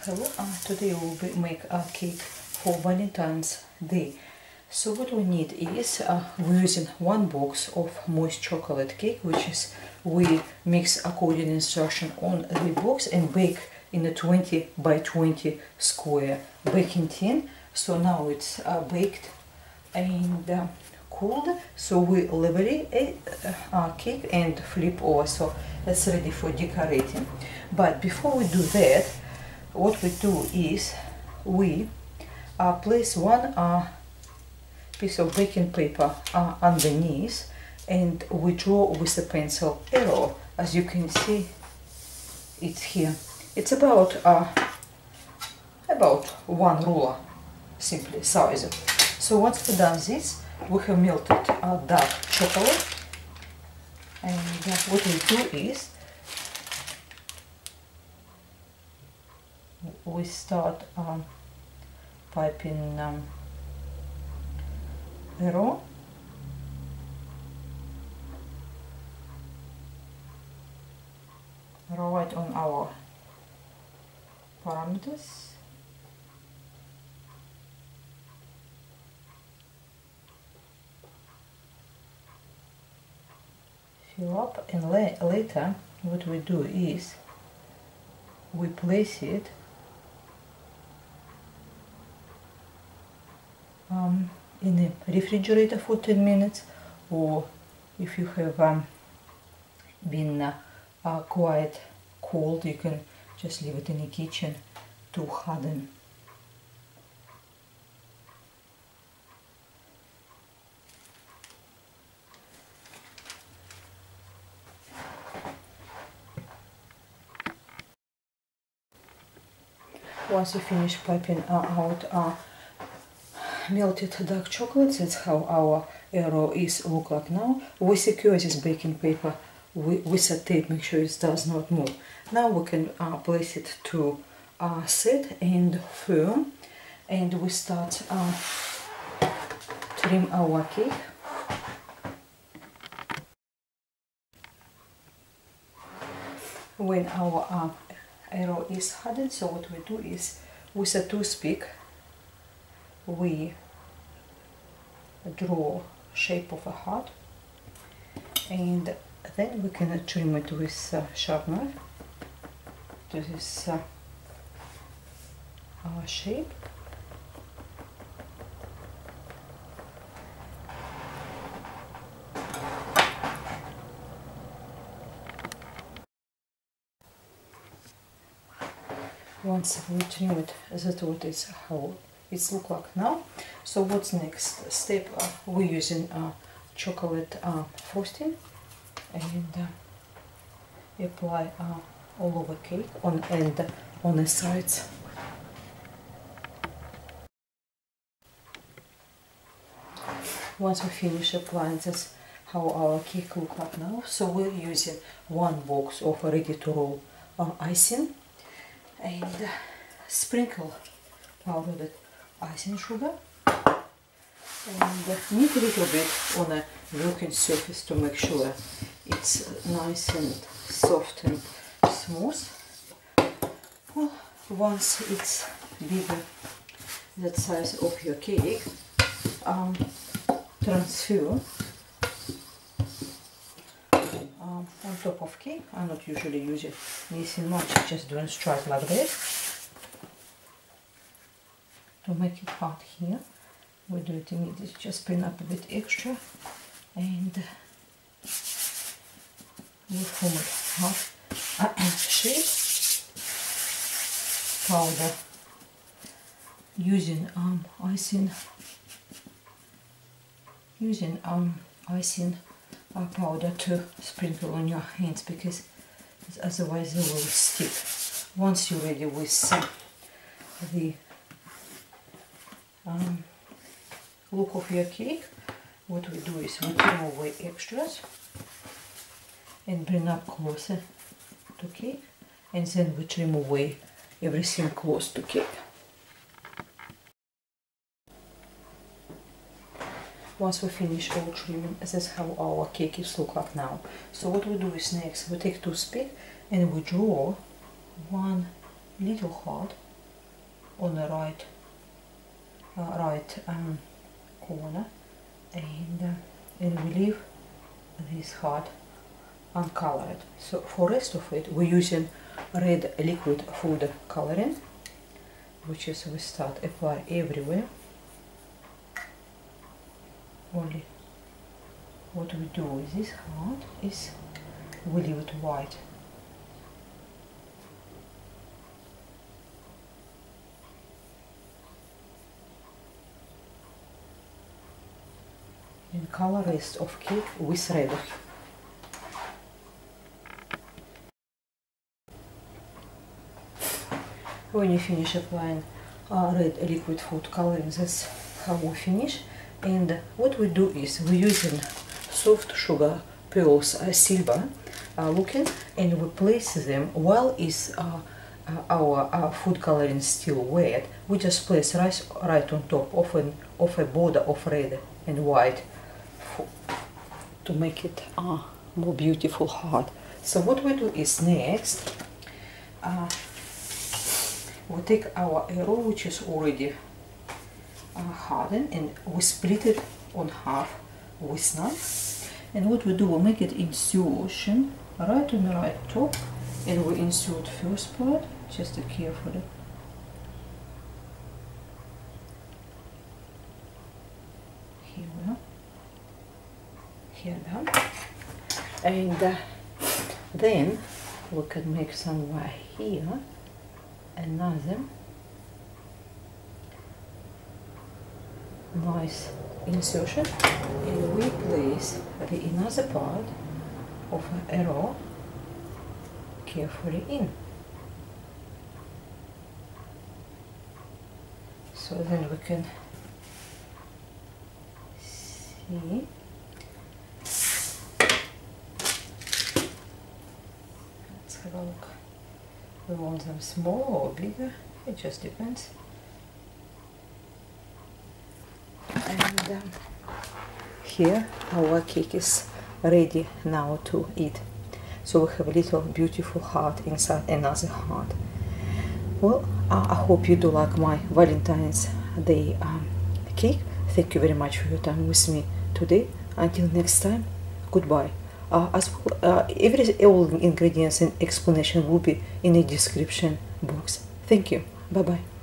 Hello, today we will make a cake for Valentine's Day. So what we need is, we're using one box of moist chocolate cake, which is we mix according instruction on the box and bake in a 20 by 20 square baking tin. So now it's baked and cooled, so we level a cake and flip over, so that's ready for decorating. But before we do that, what we do is we place one piece of baking paper underneath, and we draw with a pencil arrow. As you can see, it's here. It's about one ruler, simply size. So once we done this, we have melted dark chocolate, and what we do is we start piping arrow right on our parameters. Fill up, and later what we do is we place it in the refrigerator for 10 minutes, or if you have been quite cold, you can just leave it in the kitchen to harden. Once you finish piping out melted dark chocolate, that's how our arrow look like now. We secure this baking paper with a tape, make sure it does not move. Now we can place it to set and firm, and we start trim our cake. When our arrow is hardened, so what we do is with a toothpick we draw shape of a heart, and then we can trim it with a sharp knife to this shape. Once we trim it, that's what is how it's look like now. So what's next step? We're using chocolate frosting, and apply all over cake on the sides. Once we finish applying, this how our cake look like now. So we're using one box of ready to roll icing, and sprinkle powdered icing sugar, and knead a little bit on a working surface to make sure it's nice and soft and smooth. Well, once it's bigger, that size of your cake, transfer on top of cake. I'm not usually using anything much, just doing straight like that. To make it hot here, we do it immediately, just bring up a bit extra, and we form it half shape. Powder, using icing powder to sprinkle on your hands, because otherwise they will stick. Once you're ready with the look of your cake, what we do is we trim away extras and bring up closer to cake, and then we trim away everything close to cake. Once we finish all trimming, this is how our cake is look like now. So what we do is next, we take toothpick and we draw one little heart on the right corner, and we leave this heart uncolored. So for rest of it we're using red liquid food coloring, which is we start apply everywhere. Only what we do with this heart is we leave it white. And color rest of cake with red. When you finish applying red liquid food coloring, that's how we finish. And what we do is we're using soft sugar pearls, silver looking, and we place them while is our food coloring still wet. We just place right on top of a border of red and white to make it more beautiful heart. So what we do is next we take our arrow, which is already hardened, and we split it on half with knife. And what we do, we make it insertion right on the right top, and we insert first part just carefully. Here we are. Here done. And then we can make somewhere here another nice insertion, and we place the another part of an arrow carefully in. So then we can see. Let's have a look. We want them smaller or bigger, it just depends. And here our cake is ready now to eat. So we have a little beautiful heart inside another heart. Well, I hope you do like my Valentine's Day cake. Thank you very much for your time with me today. Until next time, goodbye. As well, all ingredients and explanation will be in the description box. Thank you. Bye bye.